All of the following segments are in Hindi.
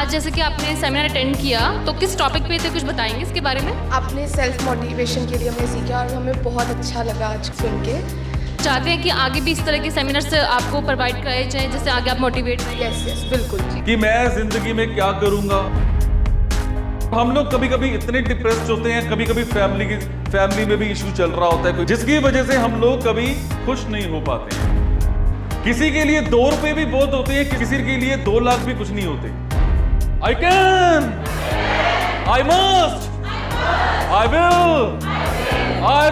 आज जैसे कि आपने सेमिनार अटेंड किया तो किस टॉपिक पे थे, कुछ बताएंगे इसके बारे में? अपने सेल्फ मोटिवेशन के लिए हमने सीखा और हमें बहुत अच्छा लगा आज सुन के। चाहते हैं कि आगे भी इस तरह के सेमिनार्स आपको प्रोवाइड कराए जाएं जिससे आगे आप मोटिवेट रहें? यस बिल्कुल जी। कि मैं जिंदगी में क्या करूंगा। हम लोग कभी कभी इतने डिप्रेस्ड होते हैं, कभी कभी फैमिली में भी इशू चल रहा होता है जिसकी वजह से हम लोग कभी खुश नहीं हो पाते हैं। किसी के लिए 2 रुपए भी बहुत होते हैं, किसी के लिए 2 लाख भी कुछ नहीं होते। I can, I must, I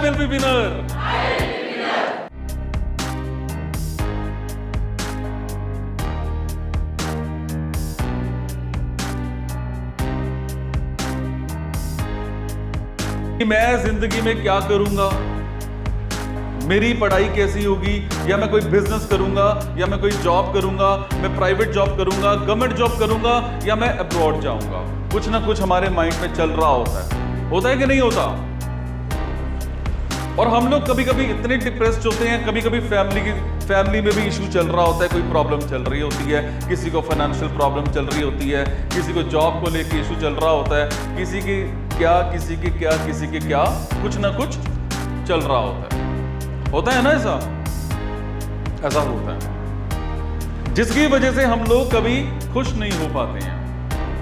will be winner. मैं जिंदगी में क्या करूंगा, मेरी पढ़ाई कैसी होगी, या मैं कोई बिजनेस करूंगा, या मैं कोई जॉब करूंगा, मैं प्राइवेट जॉब करूंगा, गवर्नमेंट जॉब करूंगा, या मैं अब्रॉड जाऊंगा। कुछ ना कुछ हमारे माइंड में चल रहा होता है कि नहीं होता? और हम लोग कभी कभी इतने डिप्रेस्ड होते हैं, कभी कभी फैमिली में भी इशू चल रहा होता है, कोई प्रॉब्लम चल रही होती है, किसी को फाइनेंशियल प्रॉब्लम चल रही होती है, किसी को जॉब को लेकर इशू चल रहा होता है, किसी के क्या कुछ ना कुछ चल रहा होता है ना, ऐसा होता है जिसकी वजह से हम लोग कभी खुश नहीं हो पाते हैं।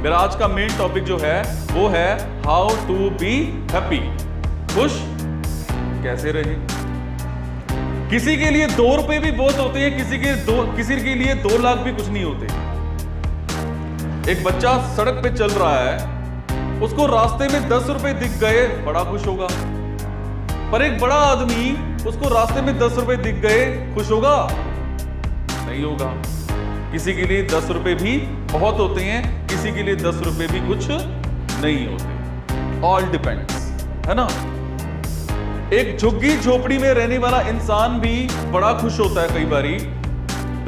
मेरा आज का मेन टॉपिक जो है वो है हाउ टू बी हैप्पी। खुश कैसे रहे। किसी के लिए 2 रुपए भी बहुत होते हैं, किसी के लिए 2 लाख भी कुछ नहीं होते। एक बच्चा सड़क पे चल रहा है, उसको रास्ते में 10 रुपए दिख गए, बड़ा खुश होगा। पर एक बड़ा आदमी, उसको रास्ते में 10 रुपए दिख गए, खुश होगा? नहीं होगा। किसी के लिए 10 रुपए भी बहुत होते हैं, किसी के लिए 10 रुपए भी कुछ नहीं होते। ऑल डिपेंड्स, है ना। एक झुग्गी झोपड़ी में रहने वाला इंसान भी बड़ा खुश होता है कई बारी,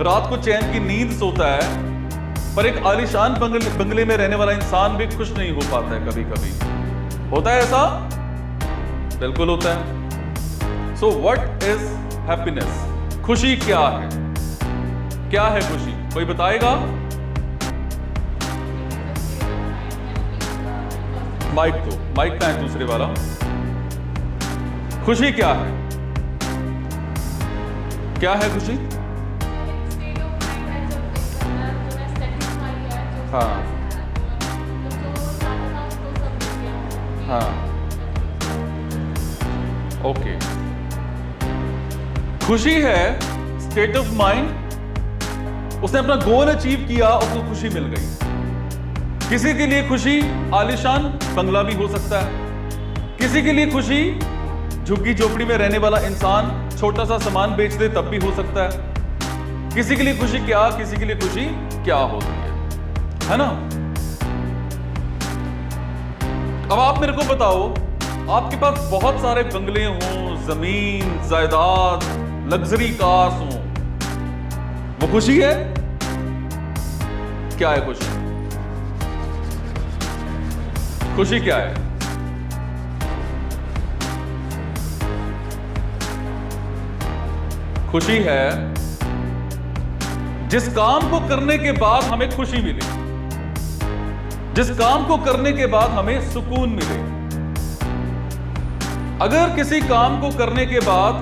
रात को चैन की नींद सोता है, पर एक आलीशान बंगले में रहने वाला इंसान भी खुश नहीं हो पाता है कभी कभी। होता है ऐसा? बिल्कुल होता है। So what is happiness? खुशी क्या है? क्या है खुशी? कोई बताएगा? माइक का है दूसरे वाला। खुशी क्या है? क्या है खुशी? हाँ हाँ, ओके। खुशी है स्टेट ऑफ माइंड। उसने अपना गोल अचीव किया, उसको खुशी मिल गई। किसी के लिए खुशी आलीशान बंगला भी हो सकता है, किसी के लिए खुशी झुग्गी झोपड़ी में रहने वाला इंसान छोटा सा सामान बेच दे तब भी हो सकता है। किसी के लिए खुशी किसी के लिए खुशी क्या होती है ना। अब आप मेरे को बताओ, आपके पास बहुत सारे बंगले हों, जमीन जायदाद, लग्जरी कार्स हों, वो खुशी है? क्या है खुशी? खुशी क्या है? खुशी है जिस काम को करने के बाद हमें खुशी मिले, जिस काम को करने के बाद हमें सुकून मिले। अगर किसी काम को करने के बाद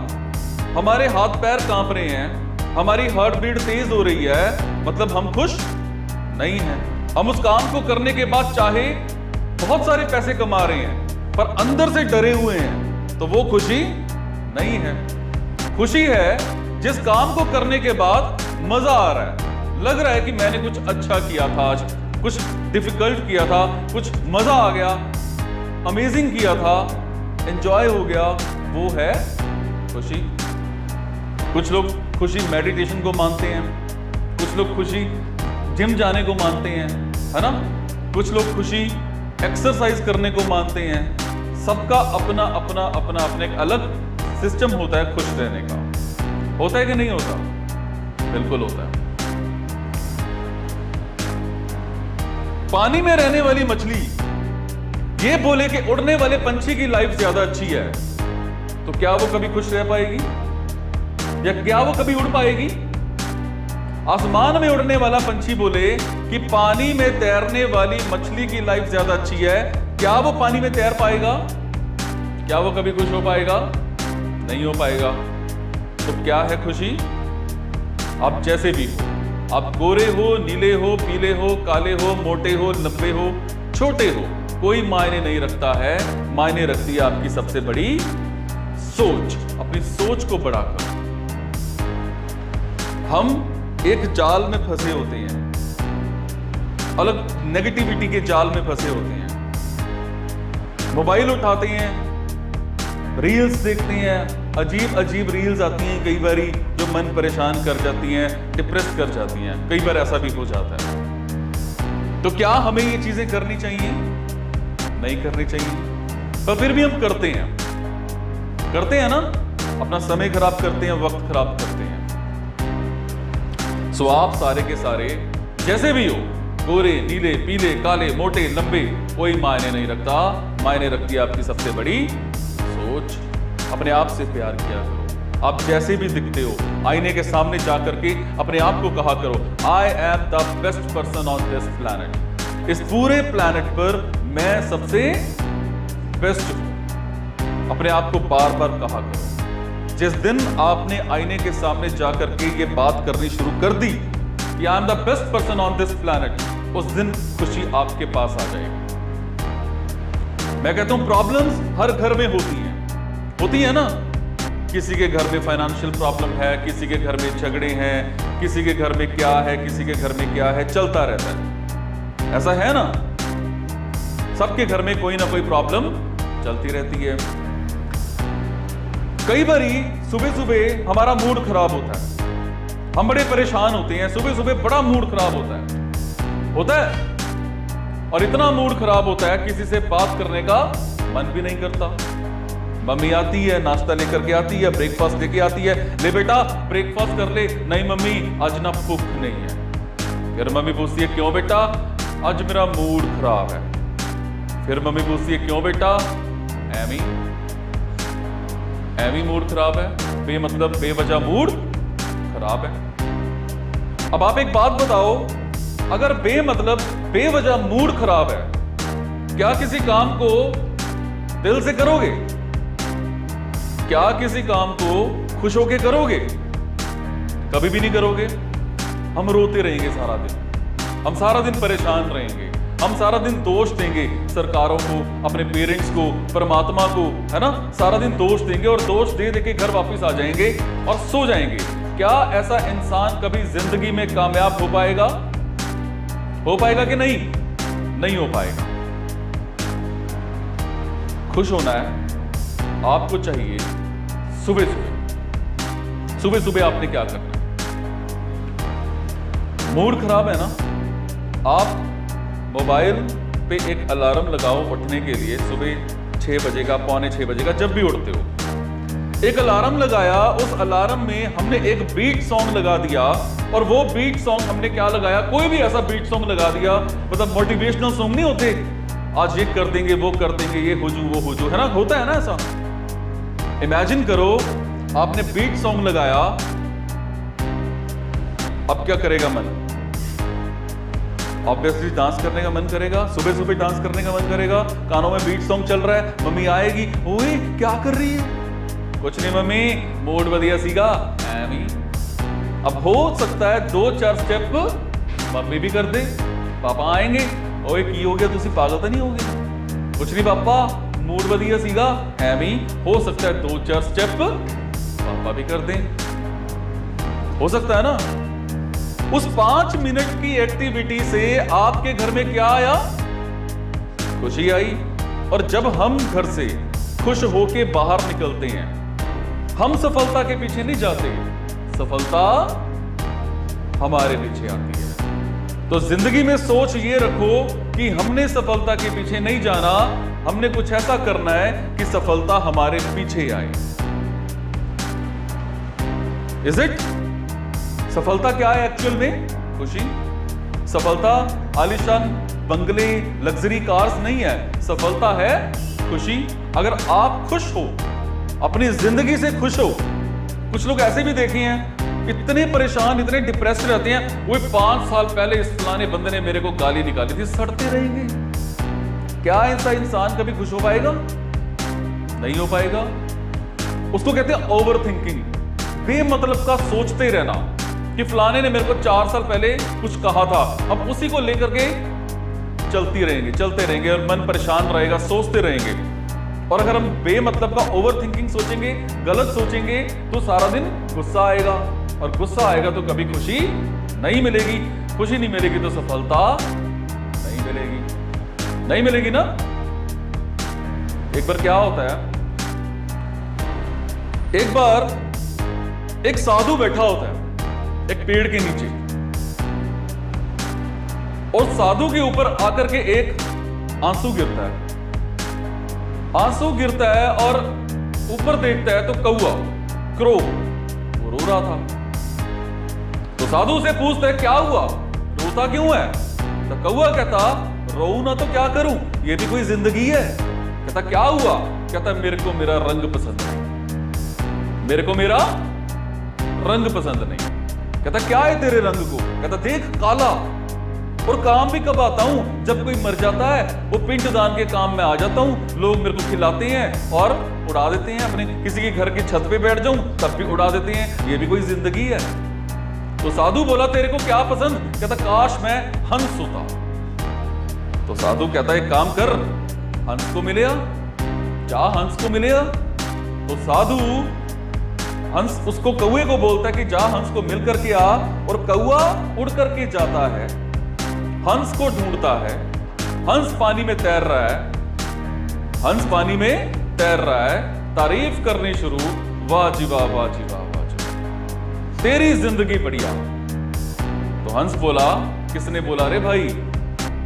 हमारे हाथ पैर कांप रहे हैं, हमारी हार्ट बीट तेज हो रही है, मतलब हम खुश नहीं हैं। हम उस काम को करने के बाद चाहे बहुत सारे पैसे कमा रहे हैं पर अंदर से डरे हुए हैं, तो वो खुशी नहीं है। खुशी है जिस काम को करने के बाद मजा आ रहा है, लग रहा है कि मैंने कुछ अच्छा किया था, आज कुछ डिफिकल्ट किया था, कुछ मजा आ गया, अमेजिंग किया था, एंजॉय हो गया, वो है खुशी। कुछ लोग खुशी मेडिटेशन को मानते हैं, कुछ लोग खुशी जिम जाने को मानते हैं, है ना। कुछ लोग खुशी एक्सरसाइज करने को मानते हैं। सबका अपना एक अलग सिस्टम होता है खुश रहने का। होता है कि नहीं होता? बिल्कुल होता है। पानी में रहने वाली मछली ये बोले कि उड़ने वाले पंछी की लाइफ ज्यादा अच्छी है, तो क्या वो कभी खुश रह पाएगी? या क्या वो कभी उड़ पाएगी? आसमान में उड़ने वाला पंछी बोले कि पानी में तैरने वाली मछली की लाइफ ज्यादा अच्छी है, क्या वो पानी में तैर पाएगा? क्या वो कभी खुश हो पाएगा? नहीं हो पाएगा। तो क्या है खुशी? आप जैसे भी हो, आप गोरे हो, नीले हो, पीले हो, काले हो, मोटे हो, लंबे हो, छोटे हो, कोई मायने नहीं रखता है। मायने रखती है आपकी सबसे बड़ी सोच। अपनी सोच को बड़ा करो। हम एक जाल में फंसे होते हैं, अलग नेगेटिविटी के जाल में फंसे होते हैं। मोबाइल उठाते हैं, रील्स देखते हैं, अजीब अजीब रील्स आती हैं कई बारी जो मन परेशान कर जाती हैं, डिप्रेस कर जाती हैं। कई बार ऐसा भी हो जाता है। तो क्या हमें ये चीजें करनी चाहिए? नहीं करनी चाहिए, पर फिर भी हम करते हैं ना। अपना समय खराब करते हैं, वक्त खराब करते हैं। सो आप सारे के सारे जैसे भी हो, गोरे, नीले, पीले, काले, मोटे, लंबे, कोई मायने नहीं रखता। मायने रखती है आपकी सबसे बड़ी सोच। अपने आप से प्यार किया करो। आप जैसे भी दिखते हो, आईने के सामने जाकर के अपने आप को कहा करो, I am the best person on this planet. इस पूरे प्लैनेट पर मैं सबसे बेस्ट हूं। अपने आप को बार बार कहा करो। जिस दिन आपने आईने के सामने जाकर के ये बात करनी शुरू कर दी कि I am the best person on this planet, उस दिन खुशी आपके पास आ जाएगी। मैं कहता हूं प्रॉब्लम्स हर घर में होती है ना। किसी के घर में फाइनेंशियल प्रॉब्लम है, किसी के घर में झगड़े हैं, किसी के घर में क्या है, किसी के घर में क्या है, चलता रहता है। ऐसा है ना, सबके घर में कोई ना कोई प्रॉब्लम चलती रहती है। कई बारी सुबह सुबह हमारा मूड खराब होता है, हम बड़े परेशान होते हैं। सुबह सुबह बड़ा मूड खराब होता है और इतना मूड खराब होता है किसी से बात करने का मन भी नहीं करता। मम्मी आती है, नाश्ता लेकर के आती है, ब्रेकफास्ट लेके आती है, ले बेटा ब्रेकफास्ट कर ले। नहीं मम्मी, आज ना भूख नहीं है। फिर मम्मी पूछती है क्यों बेटा? आज मेरा मूड खराब है। फिर मम्मी पूछती है क्यों बेटा? एमी मूड खराब है। बेमतलब बेवजह मूड खराब है। अब आप एक बात बताओ, अगर बेमतलब बेवजह मूड खराब है, क्या किसी काम को दिल से करोगे? क्या किसी काम को खुश होके करोगे? कभी भी नहीं करोगे। हम रोते रहेंगे सारा दिन, हम सारा दिन परेशान रहेंगे, हम सारा दिन दोष देंगे सरकारों को, अपने पेरेंट्स को, परमात्मा को, है ना। सारा दिन दोष देंगे और दोष दे दे के घर वापस आ जाएंगे और सो जाएंगे। क्या ऐसा इंसान कभी जिंदगी में कामयाब हो पाएगा? हो पाएगा कि नहीं? नहीं हो पाएगा। खुश होना है आपको चाहिए सुबह सुबह आपने क्या करना है? मूड खराब है ना, आप मोबाइल पे एक अलार्म लगाओ उठने के लिए। सुबह 6 बजे का, पौने 6 बजे का, जब भी उठते हो एक अलार्म लगाया। उस अलार्म में हमने एक बीट सॉन्ग लगा दिया और वो बीट सॉन्ग हमने क्या लगाया? कोई भी ऐसा बीट सॉन्ग लगा दिया, मतलब मोटिवेशनल सॉन्ग नहीं होते, आज ये कर देंगे, वो कर देंगे, ये हो जू, वो हो जू, है ना, होता है ना ऐसा। इमेजिन करो आपने बीट सॉन्ग लगाया, अब क्या करेगा मन? ऑब्वियसली डांस करने का मन करेगा। सुबह सुबह डांस करने का मन करेगा। कानों में बीट सॉन्ग चल रहा है, मम्मी आएगी, ओए क्या कर रही है? कुछ नहीं मम्मी, मूड बढ़िया सीगा। अब हो सकता है 2-4 स्टेप मम्मी भी कर दे, पापा आएंगे, ओए की हो गया, तुसी पागल तो नहीं हो गए? कुछ नहीं पापा, मूड बढ़िया सीगा। हो सकता है 2-4 स्टेप पापा भी कर दें। हो सकता है ना। उस 5 मिनट की एक्टिविटी से आपके घर में क्या आया? खुशी आई। और जब हम घर से खुश होके बाहर निकलते हैं, हम सफलता के पीछे नहीं जाते, सफलता हमारे पीछे आती है। तो जिंदगी में सोच ये रखो कि हमने सफलता के पीछे नहीं जाना, हमने कुछ ऐसा करना है कि सफलता हमारे पीछे आए। Is it? सफलता क्या है एक्चुअल में? खुशी। सफलता आलीशान बंगले, लग्जरी कार्स नहीं है। सफलता है खुशी। अगर आप खुश हो, अपनी जिंदगी से खुश हो। कुछ लोग ऐसे भी देखे हैं इतने परेशान, इतने डिप्रेस्ड रहते हैं। वो 5 साल पहले इस फलाने बंदे ने मेरे को गाली निकाली थी, सड़ते रहेंगे। क्या ऐसा इंसान कभी खुश हो पाएगा? नहीं हो पाएगा। उसको कहते हैं ओवर थिंकिंग, बेमतलब का सोचते रहना कि फलाने ने मेरे को 4 साल पहले कुछ कहा था, अब उसी को लेकर के चलते रहेंगे और मन परेशान रहेगा, सोचते रहेंगे। और अगर हम बेमतलब का ओवर थिंकिंग सोचेंगे, गलत सोचेंगे, तो सारा दिन गुस्सा आएगा, और गुस्सा आएगा तो कभी खुशी नहीं मिलेगी। खुशी नहीं मिलेगी तो सफलता नहीं मिलेगी ना। एक बार क्या होता है, एक बार एक साधु बैठा होता है एक पेड़ के नीचे, और साधु के ऊपर आकर के एक आंसू गिरता है। आंसू गिरता है और ऊपर देखता है तो कौवा, क्रो, वो रो रहा था। तो साधु से पूछता है क्या हुआ, रोता क्यों है? तो कौवा कहता रो ना तो क्या करूं, ये भी कोई जिंदगी है। कहता क्या हुआ? कहता मेरे को मेरा रंग पसंद नहीं, मेरे को मेरा रंग पसंद नहीं। कहता क्या है तेरे रंग को? कहता देख काला, और काम भी कब आता हूं, जब कोई मर जाता है, वो पिंडदान के काम में आ जाता हूं। लोग मेरे को खिलाते हैं और उड़ा देते हैं, अपने किसी के घर की छत पे बैठ जाऊं तब भी उड़ा देते हैं, ये भी कोई जिंदगी है? तो साधु बोला तेरे को क्या पसंद? कहता काश मैं हंस होता। तो साधु कहता एक काम कर, हंस को मिले आ, जा हंस को मिले आ। तो साधु हंस उसको कौवे को बोलता है कि जा हंस को मिल करके आ, और कौवा उड़ करके जाता है, हंस को ढूंढता है। हंस पानी में तैर रहा है, हंस पानी में तैर रहा है, तारीफ करनी शुरू, वाह जी वाह, वाह जी वाह, वाह जी वाह, तेरी जिंदगी बढ़िया। तो हंस बोला, किसने बोला रे भाई?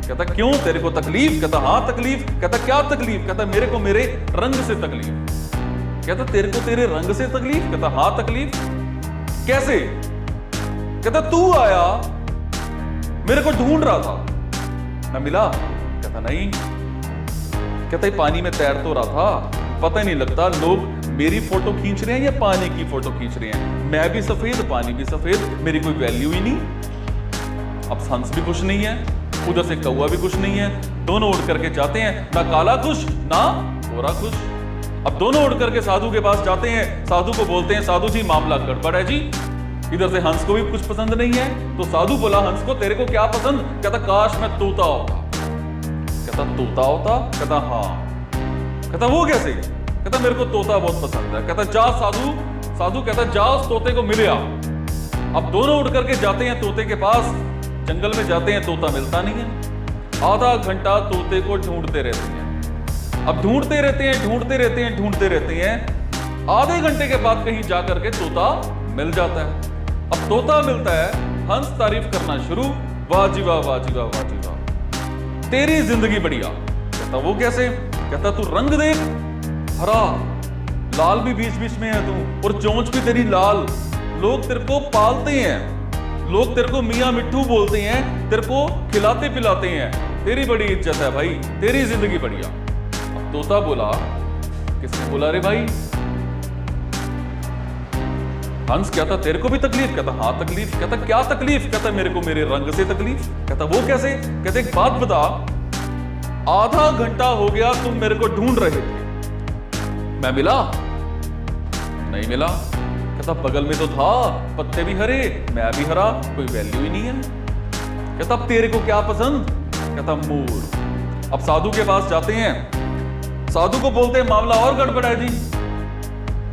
कहता क्यों तेरे को तकलीफ? कहता हाँ तकलीफ। कहता क्या तकलीफ? कहता मेरे को मेरे रंग से तकलीफ। कहता तेरे को तेरे रंग से तकलीफ? कहता हाँ तकलीफ। कैसे? कहता तू आया, मेरे को ढूंढ रहा था, मैं मिला? कहता नहीं। कहता पानी में तैर तो रहा था, पता ही नहीं लगता लोग मेरी फोटो खींच रहे हैं या पानी की फोटो खींच रहे हैं। मैं भी सफेद, पानी भी सफेद, मेरी कोई वैल्यू ही नहीं। अब हंस भी खुश नहीं है, उधर से कौवा भी खुश नहीं है, दोनों उड़ करके जाते हैं, ना काला खुश ना गोरा खुश। अब दोनों उड़ करके साधु के पास जाते हैं, साधु को बोलते हैं साधु जी मामला गड़बड़ है जी। इधर से हंस को भी कुछ पसंद नहीं है। तो साधु बोला हंस को तेरे को क्या पसंद? कहता काश मैं तोता होता। कहता तोता होता? कहता हाँ। कहता वो कैसे? कहता मेरे को तोता बहुत पसंद है। कहता जा साधु, साधु कहता जा उस तोते को मिले आ। अब दोनों उड़ करके जाते हैं तोते के पास, जंगल में जाते हैं, तोता मिलता नहीं है। आधा घंटा तोते को ढूंढते रहते हैं। अब ढूंढते रहते हैं। आधे घंटे के बाद कहीं जाकर के तोता मिल जाता है। अब तोता मिलता है, हंस तारीफ करना शुरू, वाह जी वाह, वाह जी वाह, वाह जी वाह, तेरी जिंदगी बढ़िया। कहता वो कैसे? कहता तू रंग देख, हरा, लाल भी बीच बीच में है तू, और चोंच भी तेरी लाल। लोग तेरे को पालते हैं, लोग तेरे को मियां मिट्ठू बोलते हैं, तेरे को खिलाते पिलाते हैं, तेरी बड़ी इज्जत है भाई, तेरी जिंदगी बढ़िया। अब तोता बोला, किसने बोला रे भाई? हंस कहता तेरे को भी तकलीफ? कहता हाँ तकलीफ। कहता क्या तकलीफ? कहता मेरे को मेरे रंग से तकलीफ। कहता वो कैसे? कहते एक बात बता, आधा घंटा हो गया तुम मेरे को ढूंढ रहे थे, मैं मिला? नहीं मिला। कहता बगल में तो था, पत्ते भी हरे, मैं भी हरा, कोई वैल्यू ही नहीं है। कहता अब तेरे को क्या पसंद? कहता मोर। अब साधु के पास जाते हैं, साधु को बोलते हैं मामला और गड़बड़ है जी।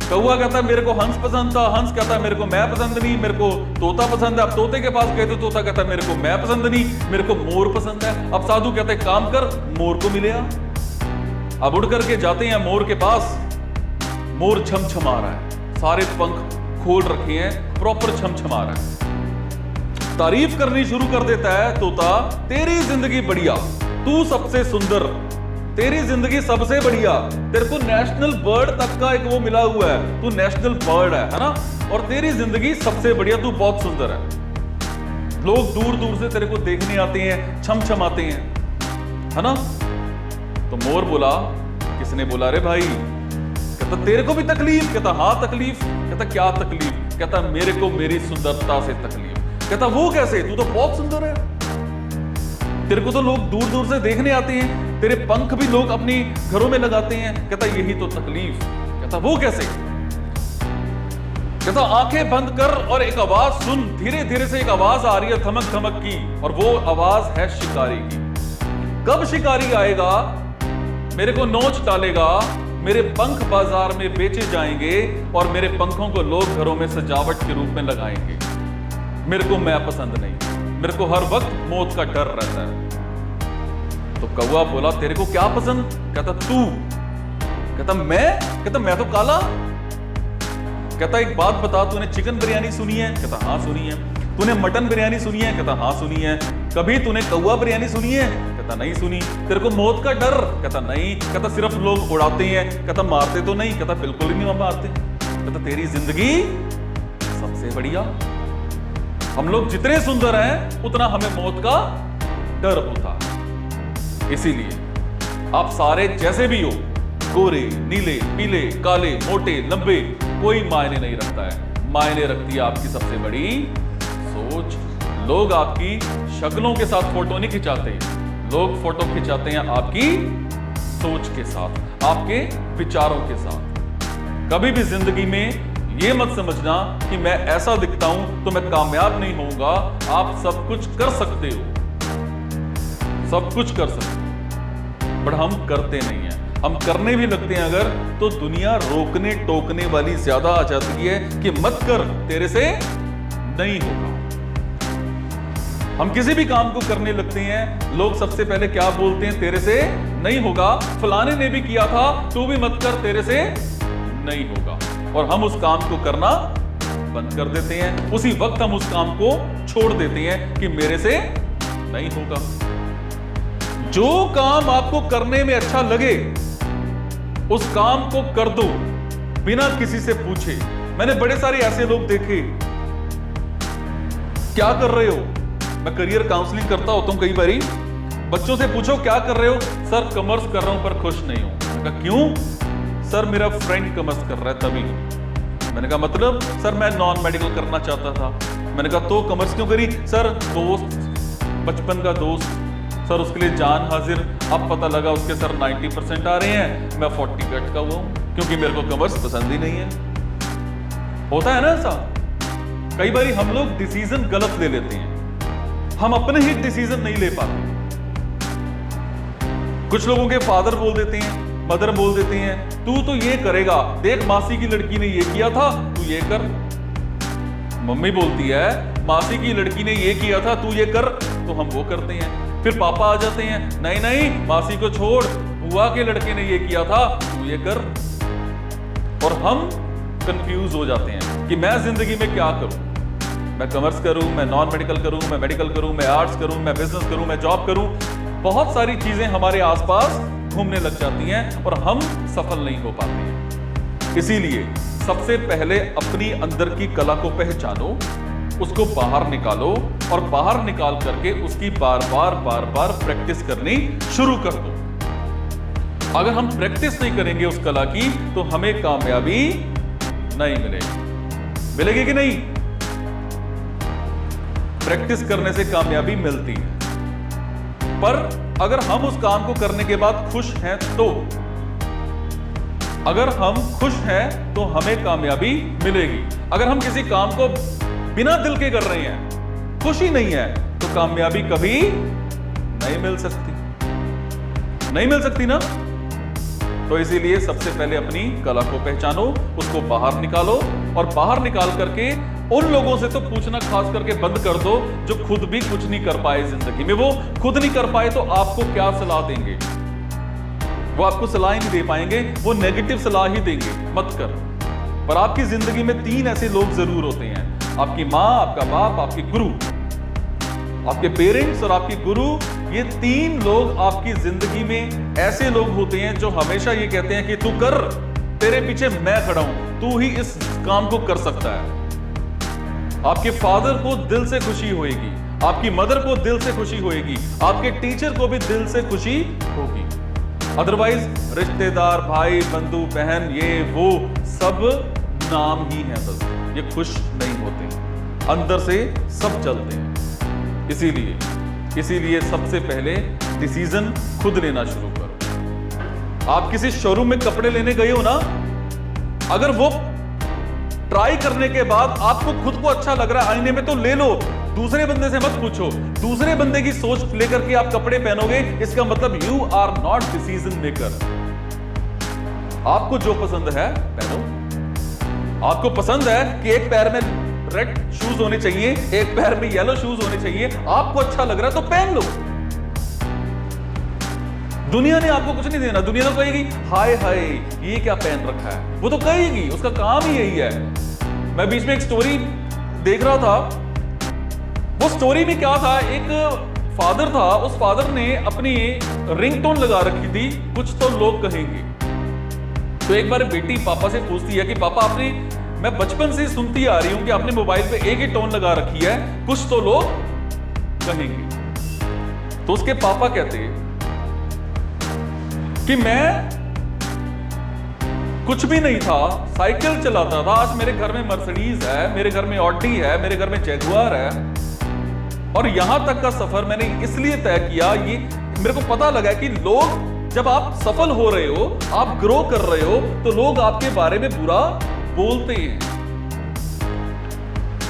कौवा कहता मेरे को हंस पसंद था, हंस कहता मेरे को मैं पसंद नहीं, मेरे को तोता पसंद है। अब तोते के पास गए तो तोता कहता मेरे को मैं पसंद नहीं, मेरे को मोर पसंद है। अब साधु कहता है काम कर, मोर को मिले आ। अब उड़ करके जाते हैं मोर के पास, मोर छमछमा रहा है, सारे पंख खोल रखे हैं, प्रॉपर छमछमा रहा है, तारीफ करनी शुरू कर देता है तोता, तेरी जिंदगी बढ़िया, तू सबसे सुंदर, तेरी जिंदगी सबसे बढ़िया, तेरे को नेशनल बर्ड तक का एक वो मिला हुआ है, तू नेशनल बर्ड है ना, और तेरी जिंदगी सबसे बढ़िया, तू बहुत सुंदर है। लोग दूर दूर से तेरे को देखने आते हैं, छमछमाते हैं, है ना। तो मोर बोला, किसने बोला रे भाई? कहता तेरे को भी तकलीफ? कहता हाँ तकलीफ। कहता क्या तकलीफ? कहता मेरे को मेरी सुंदरता से तकलीफ। कहता वो कैसे, तू तो बहुत सुंदर है, तेरे को तो लोग दूर दूर से देखने आते हैं, तेरे पंख भी लोग अपनी घरों में लगाते हैं। कहता यही तो तकलीफ। कहता वो कैसे? कहता आंखें बंद कर और एक आवाज सुन। धीरे धीरे से एक आवाज आ रही है धमक धमक की, और वो आवाज है शिकारी की। कब शिकारी आएगा, मेरे को नोच डालेगा, मेरे पंख बाजार में बेचे जाएंगे और मेरे पंखों को लोग घरों में सजावट के रूप में लगाएंगे। मेरे को मैं पसंद नहीं, मेरे को हर वक्त मौत का डर रहता है। तो कौवा बोला तेरे को क्या पसंद? कहता तू। कहता मैं? कहता मैं तो काला। कहता एक बात बता, तूने चिकन बिरयानी सुनी है? कहता हाँ सुनी है। तूने मटन बिरयानी सुनी है? कहता हाँ सुनी है। कभी तूने कौवा बिरयानी सुनी है? कहता नहीं सुनी। तेरे को मौत का डर? कहता नहीं। कहता सिर्फ लोग उड़ाते हैं? कहता मारते तो नहीं। कहता बिल्कुल ही नहीं मारते। कहता तेरी जिंदगी सबसे बढ़िया। हम लोग जितने सुंदर हैं उतना हमें मौत का डर होता है। इसीलिए आप सारे जैसे भी हो, गोरे, नीले, पीले, काले, मोटे, लंबे, कोई मायने नहीं रखता है। मायने रखती है आपकी सबसे बड़ी सोच। लोग आपकी शक्लों के साथ फोटो नहीं खिंचाते, लोग फोटो खिंचाते हैं आपकी सोच के साथ, आपके विचारों के साथ। कभी भी जिंदगी में ये मत समझना कि मैं ऐसा दिखता हूं तो मैं कामयाब नहीं होऊंगा। आप सब कुछ कर सकते हो, सब कुछ कर सकते हो, बट हम करते नहीं हैं। हम करने भी लगते हैं अगर, तो दुनिया रोकने टोकने वाली ज्यादा आ जाती है कि मत कर, तेरे से नहीं होगा। हम किसी भी काम को करने लगते हैं, लोग सबसे पहले क्या बोलते हैं? तेरे से नहीं होगा, फलाने ने भी किया था, तू भी मत कर, तेरे से नहीं होगा। और हम उस काम को करना बंद कर देते हैं। उसी वक्त हम उस काम को छोड़ देते हैं कि मेरे से नहीं होगा। जो काम आपको करने में अच्छा लगे उस काम को कर दो बिना किसी से पूछे। मैंने बड़े सारे ऐसे लोग देखे, क्या कर रहे हो? मैं करियर काउंसलिंग करता होता हूं कई बारी। बच्चों से पूछो क्या कर रहे हो? सर कॉमर्स कर रहा हूं पर खुश नहीं हूं। मैंने कहा क्यों? सर मेरा फ्रेंड कॉमर्स कर रहा है तभी। मैंने कहा मतलब? सर मैं नॉन मेडिकल करना चाहता था। मैंने कहा तो कॉमर्स क्यों करी? सर दोस्त, बचपन का दोस्त, सर उसके लिए जान हाजिर। अब पता लगा उसके सर 90% आ रहे हैं, मैं 40 पे अटका हुआ हूं क्योंकि मेरे को कॉमर्स पसंद ही नहीं है। होता है ना ऐसा? कई बार हम लोग डिसीजन गलत ले लेते हैं, हम अपने ही डिसीजन नहीं ले पाते। कुछ लोगों के फादर बोल देते हैं, मदर बोल देते हैं तू तो ये करेगा, देख मासी की लड़की ने ये किया था, तू ये कर। मम्मी बोलती है मासी की लड़की ने ये किया था, तू ये कर, तो हम वो करते हैं। फिर पापा आ जाते हैं, नहीं नहीं मासी को छोड़, बुआ के लड़के ने ये किया था, तू ये कर। और हम कंफ्यूज हो जाते हैं कि मैं जिंदगी में क्या करूं। मैं कॉमर्स करूं, मैं नॉन मेडिकल करूं, मैं मेडिकल करूं, मैं आर्ट्स करूं, मैं बिजनेस करूं, मैं जॉब करूं। बहुत सारी चीजें हमारे आसपास घूमने लग जाती हैं और हम सफल नहीं हो पाते हैं। इसीलिए सबसे पहले अपनी अंदर की कला को पहचानो, उसको बाहर निकालो और बाहर निकाल करके उसकी बार बार प्रैक्टिस करनी शुरू कर दो। अगर हम प्रैक्टिस नहीं करेंगे उस कला की तो हमें कामयाबी नहीं मिलेगी। मिलेगी कि नहीं? प्रैक्टिस करने से कामयाबी मिलती है, पर अगर हम उस काम को करने के बाद खुश हैं तो, अगर हम खुश हैं तो हमें कामयाबी मिलेगी। अगर हम किसी काम को बिना दिल के कर रहे हैं, खुशी नहीं है, तो कामयाबी कभी नहीं मिल सकती। नहीं मिल सकती ना? तो इसीलिए सबसे पहले अपनी कला को पहचानो, उसको बाहर निकालो और बाहर निकाल करके उन लोगों से तो पूछना खास करके बंद कर दो जो खुद भी कुछ नहीं कर पाए जिंदगी में। वो खुद नहीं कर पाए तो आपको क्या सलाह देंगे? वो आपको सलाह ही नहीं दे पाएंगे, वो नेगेटिव सलाह ही देंगे, मत कर। पर आपकी जिंदगी में 3 ऐसे लोग जरूर होते हैं, आपकी माँ, आपका बाप, आपके गुरु। आपके पेरेंट्स और आपके गुरु, ये 3 लोग आपकी जिंदगी में ऐसे लोग होते हैं जो हमेशा ये कहते हैं कि तू कर, तेरे पीछे मैं खड़ा हूं, तू ही इस काम को कर सकता है। आपके फादर को दिल से खुशी होगी, आपकी मदर को दिल से खुशी होगी, आपके टीचर को भी दिल से खुशी होगी। अदरवाइज रिश्तेदार, भाई, बंधु, बहन, ये वो सब नाम ही है बस, ये खुश नहीं होते, अंदर से सब चलते हैं। इसीलिए सबसे पहले डिसीजन खुद लेना शुरू करो। आप किसी शोरूम में कपड़े लेने गए हो ना, अगर वो ट्राई करने के बाद आपको खुद को अच्छा लग रहा है आईने में, तो ले लो, दूसरे बंदे से मत पूछो। दूसरे बंदे की सोच लेकर के आप कपड़े पहनोगे, इसका मतलब you are not decision maker. आपको जो पसंद है पहनो। आपको पसंद है कि एक पैर में रेड शूज होने चाहिए, एक पैर में येलो शूज होने चाहिए, आपको अच्छा लग रहा है तो पहन लो। दुनिया ने आपको कुछ नहीं देना। दुनिया तो कहेगी हाय हाय ये क्या पहन रखा है, वो तो कहेगी, उसका काम ही यही है। मैं बीच में एक स्टोरी देख रहा था, वो स्टोरी में क्या था, एक फादर था, उस फादर ने अपनी रिंगटोन लगा रखी थी, कुछ तो लोग कहेंगे। तो एक बार बेटी पापा से पूछती है कि पापा आपने, मैं बचपन से सुनती आ रही हूं कि आपने मोबाइल पे एक ही टोन लगा रखी है, कुछ तो लोग कहेंगे। तो उसके पापा कहते हैं कि मैं कुछ भी नहीं था, साइकिल चलाता था, आज मेरे घर में मर्सिडीज है, मेरे घर में ऑडी है, मेरे घर में जैगुआर है, और यहां तक का सफर मैंने इसलिए तय किया, ये मेरे को पता लगा कि लोग, जब आप सफल हो रहे हो, आप ग्रो कर रहे हो, तो लोग आपके बारे में बुरा बोलते हैं।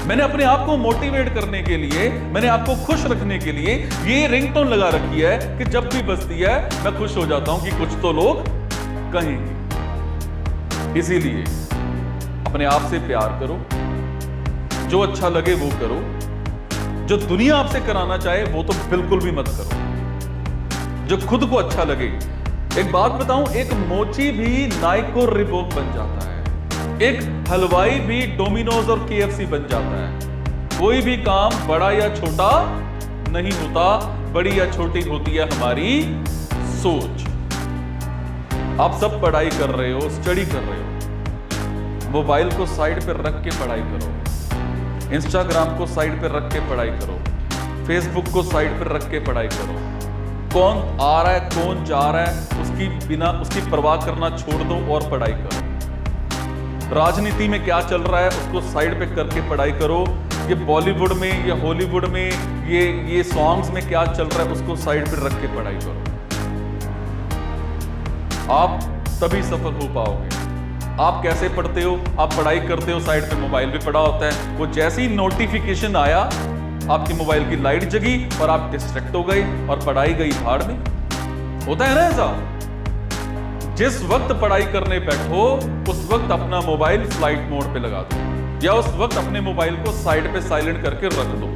मैंने अपने आप को मोटिवेट करने के लिए, मैंने आपको खुश रखने के लिए ये रिंगटोन लगा रखी है कि जब भी बजती है मैं खुश हो जाता हूं कि कुछ तो लोग कहेंगे। इसीलिए अपने आप से प्यार करो, जो अच्छा लगे वो करो, जो दुनिया आपसे कराना चाहे वो तो बिल्कुल भी मत करो, जो खुद को अच्छा लगे। एक बात बताऊं, एक मोची भी नाइको रिबोक बन जाता है, एक हलवाई भी डोमिनोज और केएफसी बन जाता है। कोई भी काम बड़ा या छोटा नहीं होता, बड़ी या छोटी होती है हमारी सोच। आप सब पढ़ाई कर रहे हो, स्टडी कर रहे हो, मोबाइल को साइड पर रख के पढ़ाई करो, इंस्टाग्राम को साइड पर रख के पढ़ाई करो, फेसबुक को साइड पर रख के पढ़ाई करो। कौन आ रहा है कौन जा रहा है उसकी परवाह करना छोड़ दो और पढ़ाई करो। राजनीति में क्या चल रहा है उसको साइड पे करके पढ़ाई करो। ये बॉलीवुड में या हॉलीवुड में ये सॉन्ग्स में क्या चल रहा है उसको साइड पे रख के पढ़ाई करो। आप तभी सफल हो पाओगे। आप कैसे पढ़ते हो? आप पढ़ाई करते हो, साइड पे मोबाइल भी पड़ा होता है, वो जैसे ही नोटिफिकेशन आया आपकी मोबाइल की लाइट जगी और आप डिस्ट्रैक्ट हो गए और पढ़ाई गई भाड़ में। होता है ना ऐसा? जिस वक्त पढ़ाई करने बैठो उस वक्त अपना मोबाइल फ्लाइट मोड पे लगा दो या उस वक्त अपने मोबाइल को साइड पे साइलेंट करके रख दो।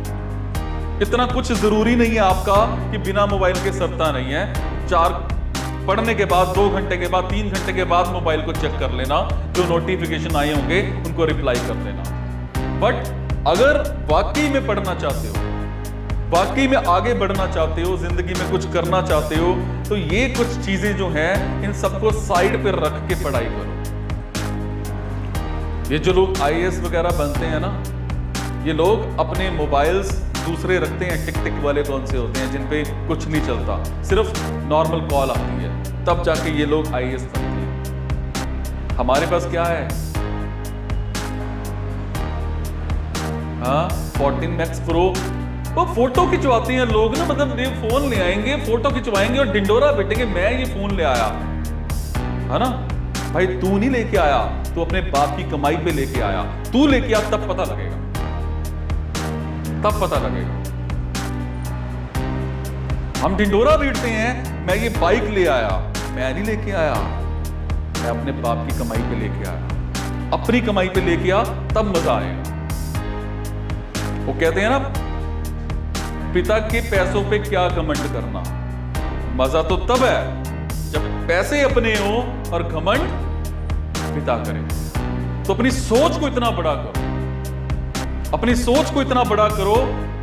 इतना कुछ जरूरी नहीं है आपका कि बिना मोबाइल के सरता नहीं है। पढ़ने के बाद 2 घंटे के बाद 3 घंटे के बाद मोबाइल को चेक कर लेना, जो नोटिफिकेशन आए होंगे उनको रिप्लाई कर देना। बट अगर वाकई में पढ़ना चाहते हो, वाकई में आगे बढ़ना चाहते हो, जिंदगी में कुछ करना चाहते हो, तो ये कुछ चीजें जो हैं इन सबको साइड पर रख के पढ़ाई करो। ये जो लोग आईएएस वगैरह बनते हैं ना, ये लोग अपने मोबाइल्स दूसरे रखते हैं, टिक टिक वाले कौन से होते हैं जिन पे कुछ नहीं चलता, सिर्फ नॉर्मल कॉल आती है, तब जाके ये लोग आईएएस बनते हैं। हमारे पास क्या है? हाँ, 14 मैक्स प्रो। वो फोटो खिंचवाते हैं लोग ना, मतलब ये फोन ले आएंगे, फोटो खिंचवाएंगे और डिंडोरा बैठेंगे, मैं ये फोन ले आया, है ना? भाई तू नहीं लेके आया, तू अपने बाप की कमाई पे लेके आया। तू लेके आ तब पता लगेगा, तब पता लगेगा। हम ढिंडोरा बैठते हैं, मैं ये बाइक ले आया, मैं नहीं लेके आया, मैं अपने बाप की कमाई पे लेके आया। अपनी कमाई पे लेके आ तब मजा आएगा। वो कहते हैं ना, पिता के पैसों पे क्या घमंड करना, मजा तो तब है जब पैसे अपने हो और घमंड पिता करे। तो अपनी सोच को इतना बड़ा करो, अपनी सोच को इतना बड़ा करो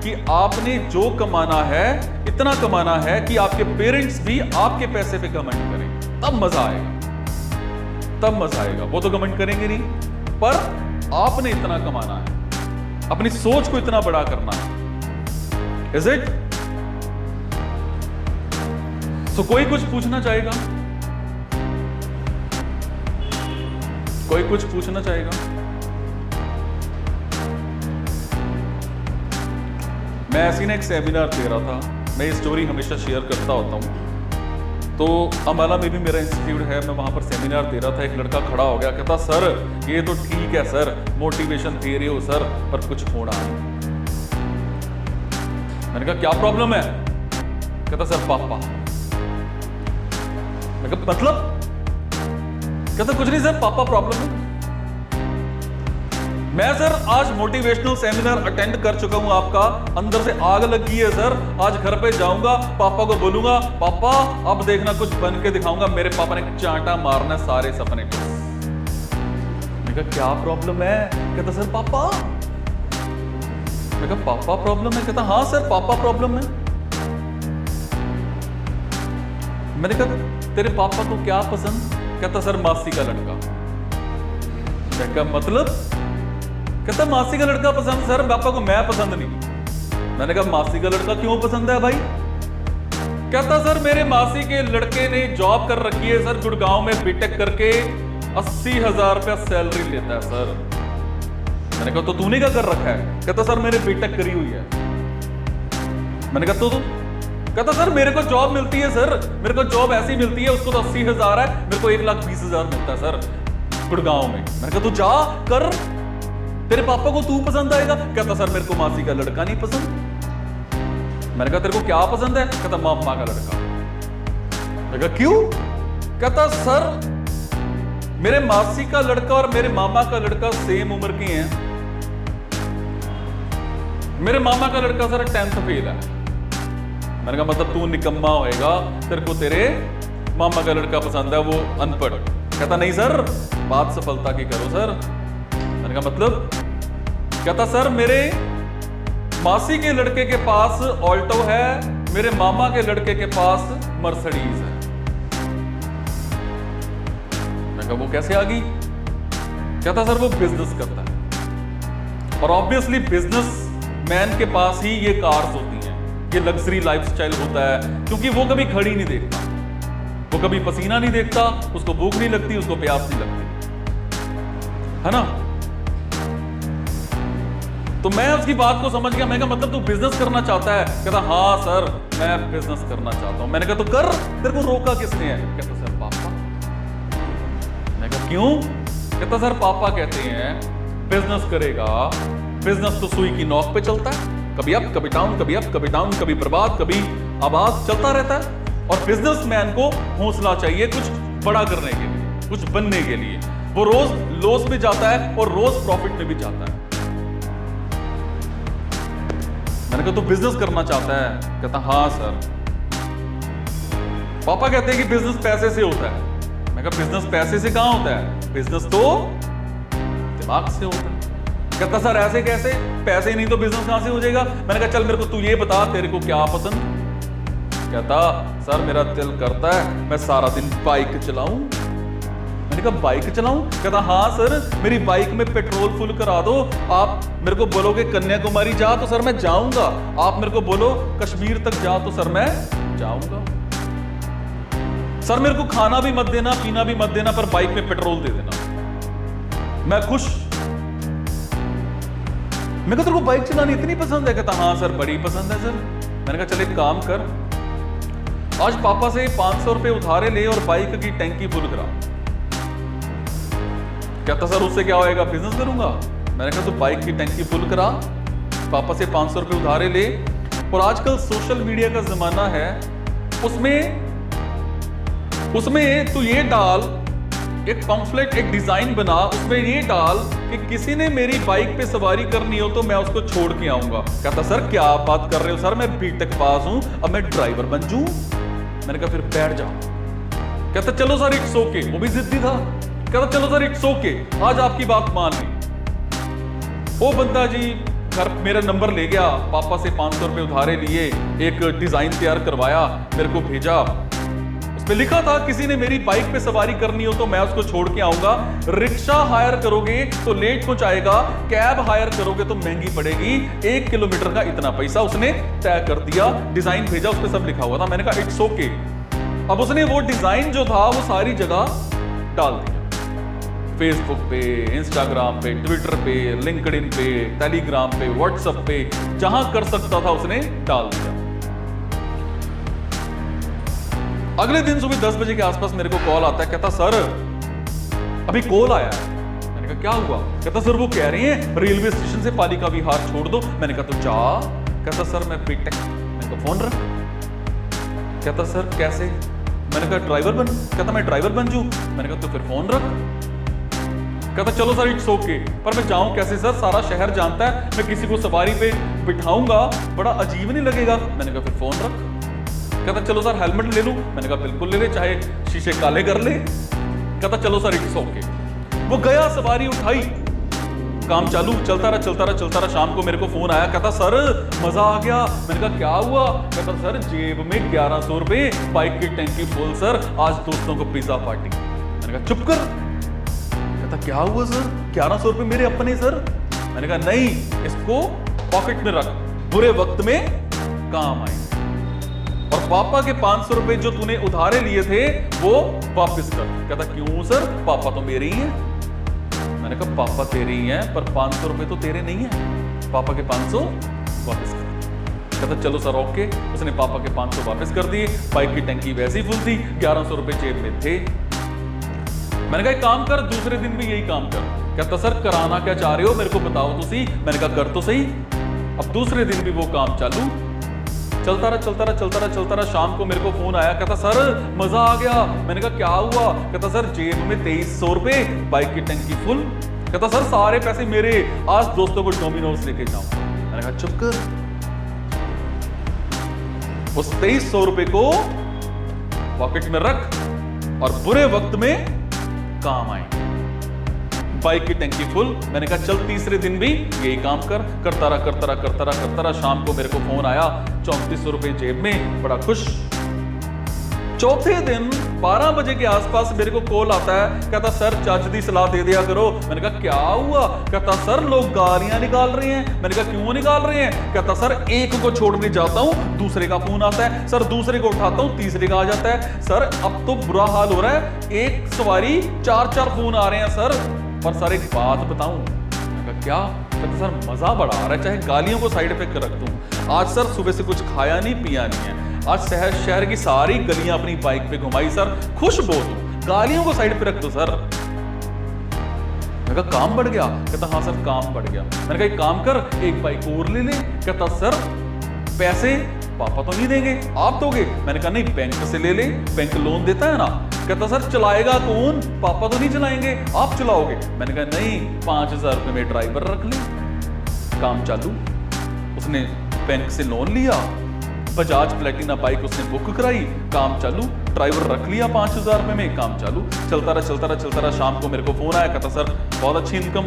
कि आपने जो कमाना है, इतना कमाना है कि आपके पेरेंट्स भी आपके पैसे पे घमंड करें, तब मजा आएगा, तब मजा आएगा। वो तो घमंड करेंगे नहीं, पर आपने इतना कमाना है, अपनी सोच को इतना बड़ा करना है। Is it? तो कोई कुछ पूछना चाहेगा? कोई कुछ पूछना चाहेगा? मैं ऐसी ना एक सेमिनार दे रहा था, मैं ये स्टोरी हमेशा शेयर करता होता हूँ। तो अम्बाला में भी मेरा इंस्टीट्यूट है, मैं वहाँ पर सेमिनार दे रहा था। एक लड़का खड़ा हो गया, कहता सर ये तो ठीक है सर, मोटिवेशन दे रहे हो सर, पर कुछ होना नहीं। मैंने कहा क्या प्रॉब्लम है? कहता सर पापा। मैं कहा मतलब? कहता कुछ नहीं सर, पापा प्रॉब्लम है। मैं सर आज मोटिवेशनल सेमिनार अटेंड कर चुका हूं आपका, अंदर से आग लगी है सर। आज घर पे जाऊंगा, पापा को बोलूंगा पापा अब देखना कुछ बन के दिखाऊंगा। मेरे पापा ने चांटा मारना सारे सपने को। मैं कहा क्या प्रॉब्लम है? कहता सर पापा। मैं कहा पापा प्रॉब्लम है? कहता हाँ सर पापा प्रॉब्लम है। मैंने कहा तेरे पापा को क्या पसंद? कहता सर मासी का लड़का। मैं कहा मतलब? कहता मासी का लड़का पसंद सर, पापा को मैं पसंद नहीं। मैंने कहा मासी का लड़का क्यों पसंद है भाई? कहता सर मेरे मासी के लड़के ने जॉब कर रखी है सर, गुड़गांव में बीटेक करके 80,000 रुपया सैलरी लेता है सर। मैंने कहा तो तूने क्या कर रखा है? कहता सर मैंने बीटेक करी हुई है। मैंने कहा तो कहता सर मेरे को जॉब मिलती है सर, मेरे को जॉब ऐसी मिलती है, उसको तो 80,000 है, मेरे को 1,20,000 मिलता है सर गुड़गांव में। मैंने कहा तू जा कर, तेरे पापा को तू पसंद आएगा। कहता सर मेरे को मासी का लड़का नहीं पसंद। मैंने कहा तेरे को क्या पसंद है? कहता मामा का लड़का। मैंने कहा क्यों? कहता सर मेरे मासी का लड़का और मेरे मामा का लड़का सेम उम्र के हैं। मेरे मामा का लड़का सर 10th फेल है। मैंने कहा मतलब तू निकम्मा होएगा, तेरे को तेरे मामा का लड़का पसंद है, वो अनपढ़। कहता नहीं सर बात सफलता की करो सर। मैंने कहा मतलब? कहता सर मेरे मासी के लड़के के पास ऑल्टो है, मेरे मामा के लड़के के पास मर्सिडीज है। मैं कहा वो कैसे आ गई? कहता सर वो बिजनेस करता है और ऑब्वियसली बिजनेस मैन के पास ही ये कार्स होती हैं, ये लग्जरी लाइफस्टाइल होता है, क्योंकि वो कभी खड़ी नहीं देखता, वो कभी पसीना नहीं देखता, उसको भूख नहीं लगती, उसको प्यास नहीं लगती, है ना? तो मैं उसकी बात को समझ गया। मैं कहा मतलब तू बिजनेस करना चाहता है? कहता हाँ सर मैं बिजनेस करना चाहता हूं। मैंने कहा तो कर, तेरे को रोका किसने है? कहता सर पापा। मैं कहा क्यों? कहता सर पापा कहते हैं बिजनेस करेगा, बिजनेस तो सुई की नोक पे चलता है, कभी अप कभी डाउन, कभी अप कभी डाउन, कभी बर्बाद कभी आबाद, चलता रहता है। और बिजनेसमैन को हौसला चाहिए कुछ बड़ा करने के लिए, कुछ बनने के लिए। वो रोज लॉस में जाता है और रोज प्रॉफिट में भी जाता है। मैंने कहा तो बिजनेस करना चाहता है? कहता हाँ सर। पापा कहते हैं कि बिजनेस पैसे से होता है। मैं कहा बिजनेस पैसे से कहां होता है? बिजनेस तो दिमाग से होता है। कहता सर ऐसे कैसे? पैसे ही नहीं तो बिजनेस कहां से हो जाएगा? मैंने कहा चल मेरे को तू ये बता तेरे को क्या पसंद? कहता सर मेरा दिल करता है मैं सारा दिन बाइक चलाऊं। मैंने कहा बाइक चलाऊं? कहता हाँ सर मेरी बाइक में पेट्रोल फुल करा दो, आप मेरे को बोलोगे कन्याकुमारी जा तो सर मैं जाऊंगा, आप मेरे को बोलो कश्मीर तक जा तो सर मैं जाऊंगा। सर मेरे को खाना भी मत देना, पीना भी मत देना, पर बाइक में पेट्रोल दे देना, मैं खुश। मैं कहा तेरे को बाइक चलानी इतनी पसंद है? कहता हाँ सर बड़ी पसंद है सर। मैंने कहा चल एक काम कर, आज पापा से 500 रुपए उधारे ले और बाइक की टैंकी फुल करा। कहता सर उससे क्या होएगा? बिजनेस करूंगा। मैंने कहा तो बाइक की टैंकी फुल करा, पापा से 500 रुपए उधारे ले, और आजकल सोशल मीडिया का जमाना है, उसमें तू ये डाल, एक पंफलेट, एक डिजाइन बना, उसमें ये डाल कि किसी ने मेरी बाइक पे सवारी करनी हो तो मैं उसको छोड़ के आऊंगा। कहता सर क्या बात कर रहे हो सर, मैं बीटेक पास हूं, अब मैं ड्राइवर बन जाऊं। मैंने कहा फिर बैठ जाओ। कहता चलो सर इट्स ओके, वो भी जिद्दी था। कहता चलो सर इट्स ओके, आज आपकी बात मान ली। वो बंदा जी घर मेरा नंबर ले गया, पापा से 500 रुपए उधारे लिए, एक डिजाइन तैयार करवाया, मेरे को भेजा। उसमें लिखा था किसी ने मेरी बाइक पे सवारी करनी हो तो मैं उसको छोड़ के आऊंगा, रिक्शा हायर करोगे तो लेट पहुंचाएगा, कैब हायर करोगे तो महंगी पड़ेगी, 1 किलोमीटर का इतना पैसा। उसने तय कर दिया, डिजाइन भेजा, उस पर सब लिखा हुआ था। मैंने कहा इट्स ओके। अब उसने वो डिजाइन जो था वो सारी जगह डाल दिया। फेसबुक पे, इंस्टाग्राम पे, ट्विटर पे, लिंक्डइन पे, टेलीग्राम पे, व्हाट्सएप पे, जहां कर सकता था उसने डाल दिया। अगले दिन सुबह 10 बजे के आसपास मेरे को कॉल आता है, कहता सर अभी कॉल आया है। मैंने कहा क्या हुआ? कहता सर वो कह रहे हैं रेलवे स्टेशन से पालिका विहार छोड़ दो। मैंने कहा तो जा। कहता सर मैं बीटेक। मैंने कहा फोन रख। कहता सर कैसे? मैंने कहा ड्राइवर बन। कहता मैं ड्राइवर बन जूं। मैंने कहा तो फिर फोन रख। कहता चलो सर इट्स ओके, पर मैं जाऊं कैसे सर? सारा शहर जानता है, मैं किसी को सवारी पे बिठाऊंगा बड़ा अजीब नहीं लगेगा। मैंने कहा फिर फोन रख। कहता चलो सर हेलमेट ले लूं। मैंने कहा बिल्कुल ले ले, चाहे शीशे काले कर ले। कहता चलो सर इट्स ओके। वो गया, सवारी उठाई, काम चालू, चलता रहा। शाम को मेरे को फोन आया, कहता सर मजा आ गया। मैंने कहा क्या हुआ? कहता सर जेब में 1100 रुपए, बाइक की टैंकी फुल सर, आज दोस्तों को पिज्जा पार्टी। मैंने कहा चुप कर। कहता क्या हुआ सर? 1100 रुपए मेरे अपने सर। मैंने कहा नहीं, इसको पॉकेट में रख, बुरे वक्त में काम आएंगे। और पापा के 500 रुपए जो तूने उधारे लिए थे वो वापस कर। कहता क्यों सर? पापा तो मेरे ही हैं। मैंने कहा पापा तेरे ही हैं, पर 500 रुपए तो तेरे नहीं है। पापा के 500 वापस कर। कहता चलो सर ओके। उसने पापा के 500 वापस कर दिए। बाइक की टंकी वैसी फुल थी, 1100 रुपए जेब में थे। मैंने कहा एक काम कर, दूसरे दिन भी यही काम कर। कहता सर कराना क्या चाह रहे हो मेरे को बताओ तो सही। मैंने कहा कर तो सही। अब दूसरे दिन भी वो काम चालू, चलता रहा। शाम को मेरे को फोन आया, कहता सर मजा आ गया। मैंने कहा क्या हुआ? कहता सर जेब में 2300 रुपए, बाइक की टंकी फुल। कहता सर सारे पैसे मेरे, आज दोस्तों को डोमिनोज लेके जाऊं। मैंने कहा चुप कर। उस 2300 रुपए को पॉकेट में रख और बुरे वक्त में काम आए। बाइक की टंकी फुल। मैंने कहा चल तीसरे दिन भी यही काम कर। करता रहा। शाम को मेरे को फोन आया, 3400 रुपए जेब में, बड़ा खुश। चौथे दिन 12 बजे के आसपास मेरे को कॉल आता है, कहता सर चज दी सलाह दे दिया करो। मैंने कहा क्या हुआ? कहता सर लोग गालियां निकाल रहे हैं। मैंने कहा क्यों निकाल रहे हैं? कहता सर एक को छोड़ने जाता हूं, दूसरे का फोन आता है। सर दूसरे को उठाता हूं, तीसरे का आ जाता है। सर अब तो बुरा हाल हो रहा है, एक सवारी 4 फोन आ रहे हैं सर। पर सर एक बात बताऊं। क्या? कहता सर मजा बड़ा आ रहा है, चाहे गालियों को साइड पे रख दूं। आज सर सुबह से कुछ खाया नहीं पिया नहीं है। आज शहर की सारी गलियां अपनी बाइक पे घुमाई सर, खुश बहुत हूं। गालियों को साइड पे रख दो सर। मैंने कहा काम बढ़ गया? कहता हाँ सर काम बढ़ गया। मैंने कहा एक काम कर, एक बाइक और ले ले। कहता सर पैसे पापा तो नहीं देंगे, आप दोगे? मैंने कहा नहीं बैंक से ले ले, बैंक लोन देता है ना। कहता सर चलाएगा कौन? पापा तो नहीं चलाएंगे, आप चलाओगे। मैंने कहा नहीं, 5000 रुपए में ड्राइवर रख ले, काम चालू। उसने बैंक से लोन लिया, बजाज प्लेटिना बाइक उसने बुक कराई, काम चालू। ड्राइवर रख लिया 5000 रुपए में, काम चालू। चलता रहा। शाम को मेरे को फोन आया, कहता सर बहुत अच्छी इनकम।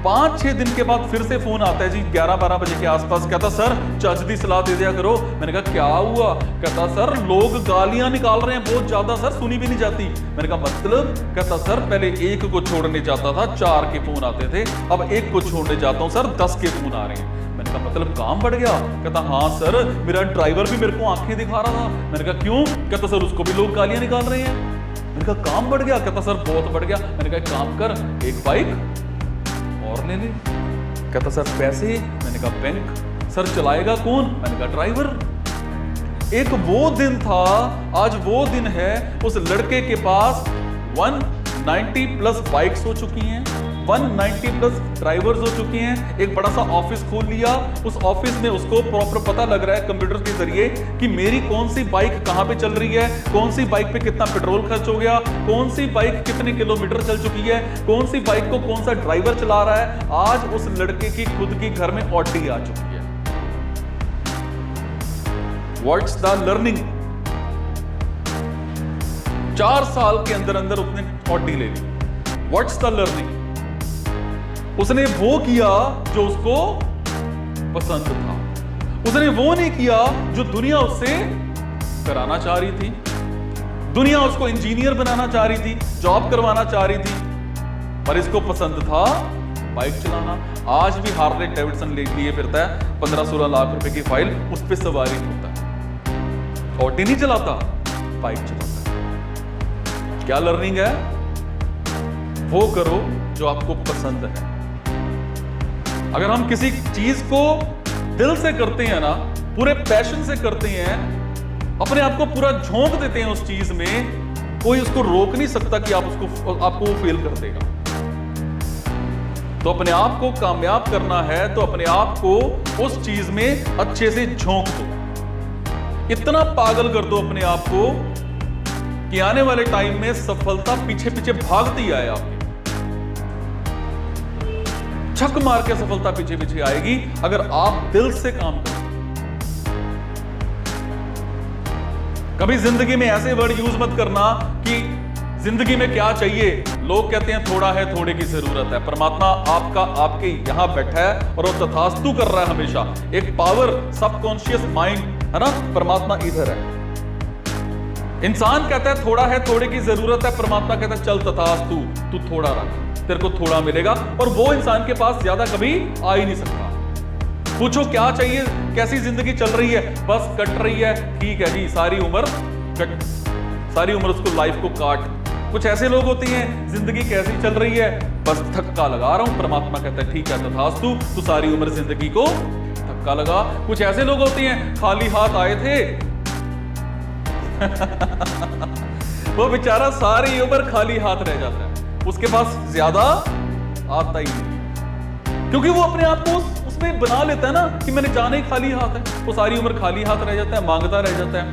5-6 दिन के बाद फिर से फोन आता है जी 11-12 बजे के आसपास। कहता सर चज दी सलाह दे दिया करो। मैंने कहा क्या हुआ? कहता सर लोग गालियां निकाल रहे हैं बहुत ज्यादा सर, सुनी भी नहीं जाती। मैंने कहा मतलब? कहता सर पहले एक को छोड़ने जाता था 4 के फोन आते थे, अब एक को छोड़ने जाता हूं सर 10 के फोन आ रहे हैं। मैंने कहा मतलब काम बढ़ गया? कहता हाँ सर, मेरा ड्राइवर भी मेरे को आंखें दिखा रहा था। मैंने कहा क्यों? कहता सर उसको भी लोग गालियां निकाल रहे हैं। मैंने कहा काम बढ़ गया? कहता सर बहुत बढ़ गया। मैंने कहा काम कर, एक बाइक और ले ले। कहता सर पैसे? मैंने कहा बैंक। सर चलाएगा कौन? मैंने कहा ड्राइवर। एक वो दिन था, आज वो दिन है, उस लड़के के पास 190 प्लस बाइक्स हो चुकी हैं, 190 प्लस ड्राइवर्स हो चुके हैं। एक बड़ा सा ऑफिस खोल लिया, उस ऑफिस में उसको प्रॉपर पता लग रहा है कंप्यूटर के जरिए कि मेरी कौन सी बाइक कहां पे चल रही है, कौन सी बाइक पे कितना पेट्रोल खर्च हो गया, कौन सी बाइक कितने किलोमीटर चल चुकी है, कौन सी बाइक को कौन सा ड्राइवर चला रहा है। आज उस लड़के की खुद की घर में ऑडी आ चुकी है। What's the learning? 4 साल के अंदर अंदर उसने ऑडी ले ली। What's the learning? उसने वो किया जो उसको पसंद था, उसने वो नहीं किया जो दुनिया उससे कराना चाह रही थी। दुनिया उसको इंजीनियर बनाना चाह रही थी, जॉब करवाना चाह रही थी, पर इसको पसंद था बाइक चलाना। आज भी हार्ले डेविडसन लिए फिरता है, 15-16 लाख रुपए की फाइल, उस पर सवारी होता है। ऑडी नहीं चलाता, बाइक चलाता है। क्या लर्निंग है? वो करो जो आपको पसंद है। अगर हम किसी चीज को दिल से करते हैं ना, पूरे पैशन से करते हैं, अपने आप को पूरा झोंक देते हैं उस चीज में, कोई उसको रोक नहीं सकता कि आपको वो फेल कर देगा। तो अपने आप को कामयाब करना है तो अपने आप को उस चीज में अच्छे से झोंक दो, इतना पागल कर दो अपने आप को कि आने वाले टाइम में सफलता पीछे पीछे भागती आए, आपके छक मार के सफलता पीछे पीछे आएगी अगर आप दिल से काम करो। कभी जिंदगी में ऐसे वर्ड यूज मत करना कि जिंदगी में क्या चाहिए। लोग कहते हैं थोड़ा है, थोड़े की जरूरत है। परमात्मा आपके यहां बैठा है और वो तथास्तु कर रहा है हमेशा। एक पावर, सबकॉन्शियस माइंड है ना, परमात्मा इधर है। इंसान कहता है थोड़ा है, थोड़े की जरूरत है, परमात्मा कहता है चल तथास्तु, तू थोड़ा रख, तेरे को थोड़ा मिलेगा। और वो इंसान के पास ज्यादा कभी आ ही नहीं सकता। पूछो क्या चाहिए, कैसी जिंदगी चल रही है, बस कट रही है, ठीक है जी, सारी उम्र उसको लाइफ को काट। कुछ ऐसे लोग होते हैं, जिंदगी कैसी चल रही है, बस धक्का लगा रहा हूं, परमात्मा कहता है ठीक है तथास्तु, तू सारी उम्र जिंदगी को धक्का लगा। कुछ ऐसे लोग होते हैं, खाली हाथ आए थे वो बेचारा सारी उम्र खाली हाथ रह जाता है, उसके पास ज्यादा आता ही नहीं, क्योंकि वो अपने आप को उसमें बना लेता है ना कि मैंने जाना ही खाली हाथ है। वो सारी उम्र खाली हाथ रह जाता है, मांगता रह जाता है,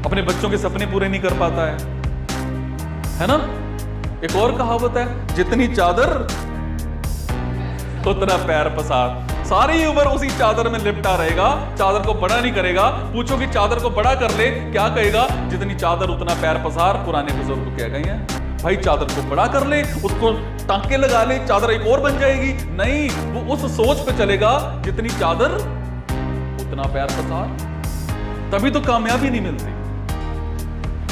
अपने बच्चों के सपने पूरे नहीं कर पाता है ना। एक और कहावत है, जितनी चादर उतना पैर पसार। सारी उम्र उसी चादर में लिपटा रहेगा, चादर को बड़ा नहीं करेगा। पूछो कि चादर को बड़ा कर ले, क्या कहेगा, जितनी चादर उतना पैर पसार। पुराने बुजुर्ग कह गए हैं भाई, चादर को बड़ा कर ले, उसको टांके लगा ले, चादर एक और बन जाएगी। नहीं, वो उस सोच पे चलेगा, जितनी चादर उतना पैर पसार। तभी तो कामयाबी नहीं मिलती।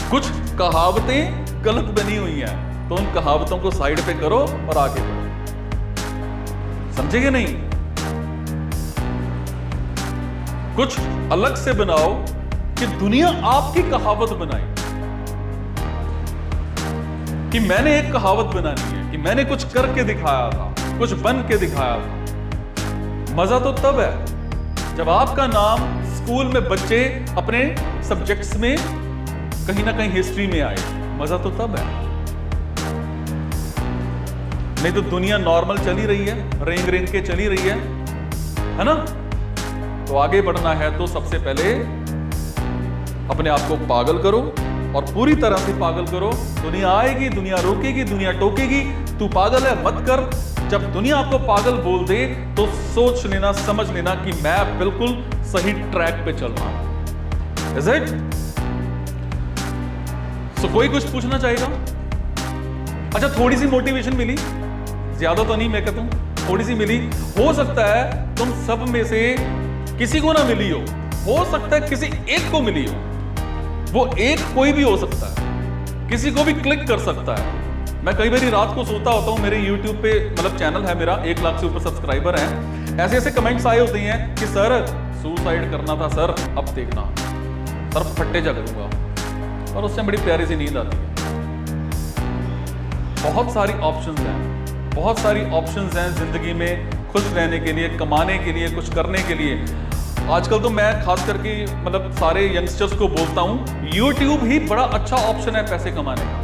कुछ कहावतें गलत बनी हुई हैं, तो उन कहावतों को साइड पे करो और आगे बढ़ो। समझेगे नहीं? कुछ अलग से बनाओ कि दुनिया आपकी कहावत बनाए कि मैंने एक कहावत बनानी है, कि मैंने कुछ करके दिखाया था, कुछ बन के दिखाया था। मजा तो तब है जब आपका नाम स्कूल में बच्चे अपने सब्जेक्ट्स में कहीं ना कहीं हिस्ट्री में आए। मजा तो तब है, नहीं तो दुनिया नॉर्मल चली रही है, रेंग रेंग के चली रही है ना। तो आगे बढ़ना है तो सबसे पहले अपने आप को पागल करो, और पूरी तरह से पागल करो। दुनिया आएगी, दुनिया रोकेगी, दुनिया टोकेगी, तू पागल है मत कर। जब दुनिया आपको पागल बोल दे तो सोच लेना, समझ लेना कि मैं बिल्कुल सही ट्रैक पे चल रहा हूं। Is it? सो कोई कुछ पूछना चाहेगा? अच्छा, थोड़ी सी मोटिवेशन मिली, ज्यादा तो नहीं, मैं कहता हूं थोड़ी सी मिली। हो सकता है तुम सब में से किसी को ना मिली हो सकता है किसी एक को मिली हो। वो एक कोई भी हो सकता है, किसी को भी क्लिक कर सकता है। मैं कई बार रात को सोता होता हूं, मेरे YouTube पे मतलब चैनल है मेरा, 1 लाख से ऊपर सब्सक्राइबर हैं। ऐसे ऐसे कमेंट्स आए होते हैं कि सर सुसाइड करना था सर, अब देखना सर फट्टे जा करूंगा, और उससे बड़ी प्यारी सी नींद आती है। बहुत सारी ऑप्शंस हैं, बहुत सारी ऑप्शंस हैं जिंदगी में खुश रहने के लिए, कमाने के लिए, कुछ करने के लिए। आजकल तो मैं खास करके मतलब सारे यंगस्टर्स को बोलता हूं, YouTube ही बड़ा अच्छा ऑप्शन है पैसे कमाने का।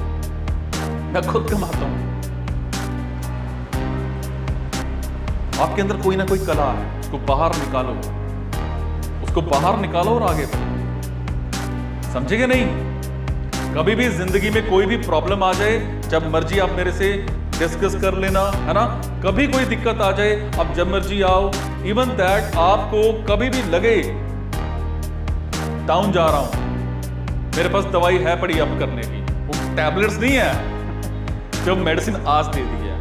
मैं खुद कमाता हूं। आपके अंदर कोई ना कोई कला है, उसको बाहर निकालो, उसको बाहर निकालो और आगे बढ़ो। समझेंगे नहीं? कभी भी जिंदगी में कोई भी प्रॉब्लम आ जाए, जब मर्जी आप मेरे से डिस्कस कर लेना, है ना। कभी कोई दिक्कत आ जाए, आप जब मर्जी आओ। इवन दैट आपको कभी भी लगे डाउन जा रहा हूं, मेरे पास दवाई है पड़ी अप करने की, वो टैबलेट्स नहीं है जो मेडिसिन आज दे दी है।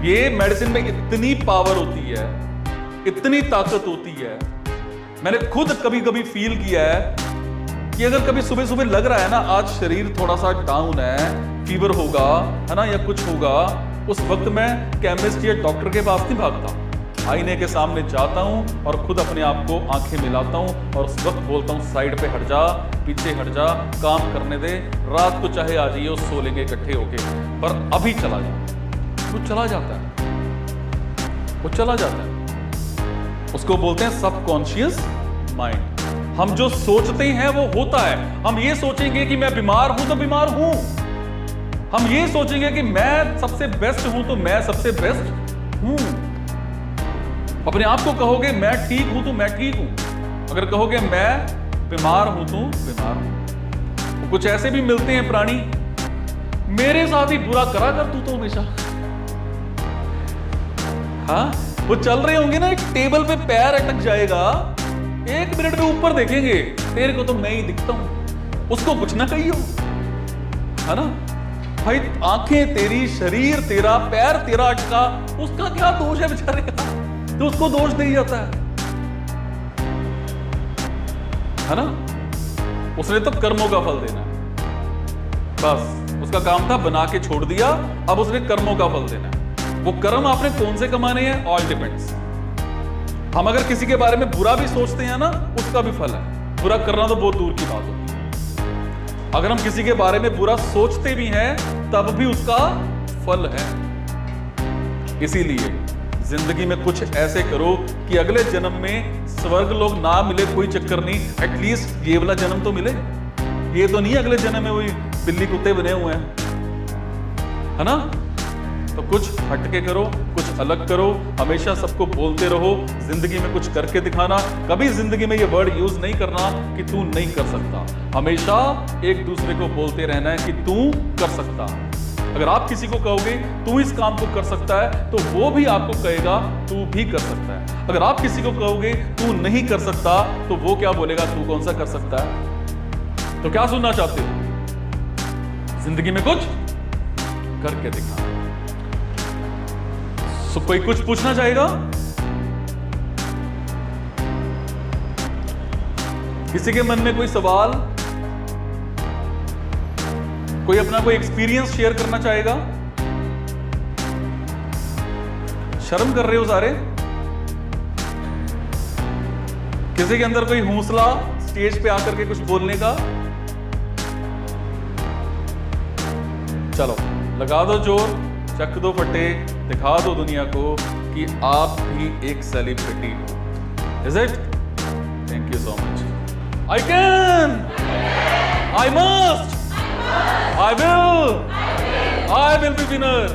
ये मेडिसिन में इतनी पावर होती है, इतनी ताकत होती है। मैंने खुद कभी कभी फील किया है कि अगर कभी सुबह सुबह लग रहा है ना आज शरीर थोड़ा सा डाउन है, फीवर होगा, है ना, या कुछ होगा, उस वक्त मैं केमिस्ट या डॉक्टर के पास नहीं भागता। आईने के सामने जाता हूं और खुद अपने आप को आंखें मिलाता हूं और उस वक्त बोलता हूं साइड पे हट जा, पीछे हट जा, काम करने दे, रात को चाहे आ जाइए, सो लेंगे इकट्ठे होके, पर अभी चला जा। वो चला जाता है, वो चला जाता है। उसको बोलते हैं सबकॉन्शियस माइंड। हम जो सोचते हैं वो होता है। हम ये सोचेंगे कि मैं बीमार हूं तो बीमार हूं, हम ये सोचेंगे कि मैं सबसे बेस्ट हूं तो मैं सबसे बेस्ट हूं। अपने आप को कहोगे मैं ठीक हूं तो मैं ठीक हूं, अगर कहोगे मैं बीमार हूं तो बीमार हूं। तो कुछ ऐसे भी मिलते हैं प्राणी, मेरे साथ ही बुरा करा कर तू तो हमेशा। हाँ, वो चल रहे होंगे ना, एक टेबल पे पैर अटक जाएगा, 1 मिनट में ऊपर देखेंगे, तेरे को तो मैं ही दिखता हूं, उसको कुछ ना कहियो, है ना भाई। आंखें तेरी, शरीर तेरा, पैर तेरा अटका, उसका क्या दोष है बेचारे का, तो उसको दोष दे जाता है ना। उसने तो कर्मों का फल देना है, बस उसका काम था, बना के छोड़ दिया, अब उसने कर्मों का फल देना है। वो कर्म आपने कौन से कमाने हैं, ऑल डिपेंड्स। हम अगर किसी के बारे में बुरा भी सोचते हैं ना, उसका भी फल है। बुरा करना तो बहुत दूर की बात होती है। अगर हम किसी के बारे में बुरा सोचते भी हैं, तब भी उसका फल है। इसीलिए जिंदगी में कुछ ऐसे करो कि अगले जन्म में स्वर्ग लोग ना मिले, कोई चक्कर नहीं, एटलीस्ट ये वाला जन्म तो मिले। ये तो नहीं अगले जन्म में वही बिल्ली कुत्ते बने हुए हैं, है ना। तो कुछ हटके करो, कुछ अलग करो, हमेशा सबको बोलते रहो, जिंदगी में कुछ करके दिखाना। कभी जिंदगी में ये वर्ड यूज नहीं करना कि तू नहीं कर सकता, हमेशा एक दूसरे को बोलते रहना है कि तू कर सकता। अगर आप किसी को कहोगे तू इस काम को कर सकता है, तो वो भी आपको कहेगा तू भी कर सकता है। अगर आप किसी को कहोगे तू नहीं कर सकता, तो वो क्या बोलेगा, तू कौन सा कर सकता है। तो क्या सुनना चाहते हो, जिंदगी में कुछ करके दिखाना। सो कोई कुछ पूछना चाहेगा, किसी के मन में कोई सवाल, कोई अपना कोई एक्सपीरियंस शेयर करना चाहेगा। शर्म कर रहे हो सारे, किसी के अंदर कोई हौसला स्टेज पे आकर के कुछ बोलने का, चलो लगा दो जोर, चक दो फटे, दिखा दो दुनिया को कि आप भी एक सेलिब्रिटी हो। Is it? Thank you so much. I can, I must, I will be winner.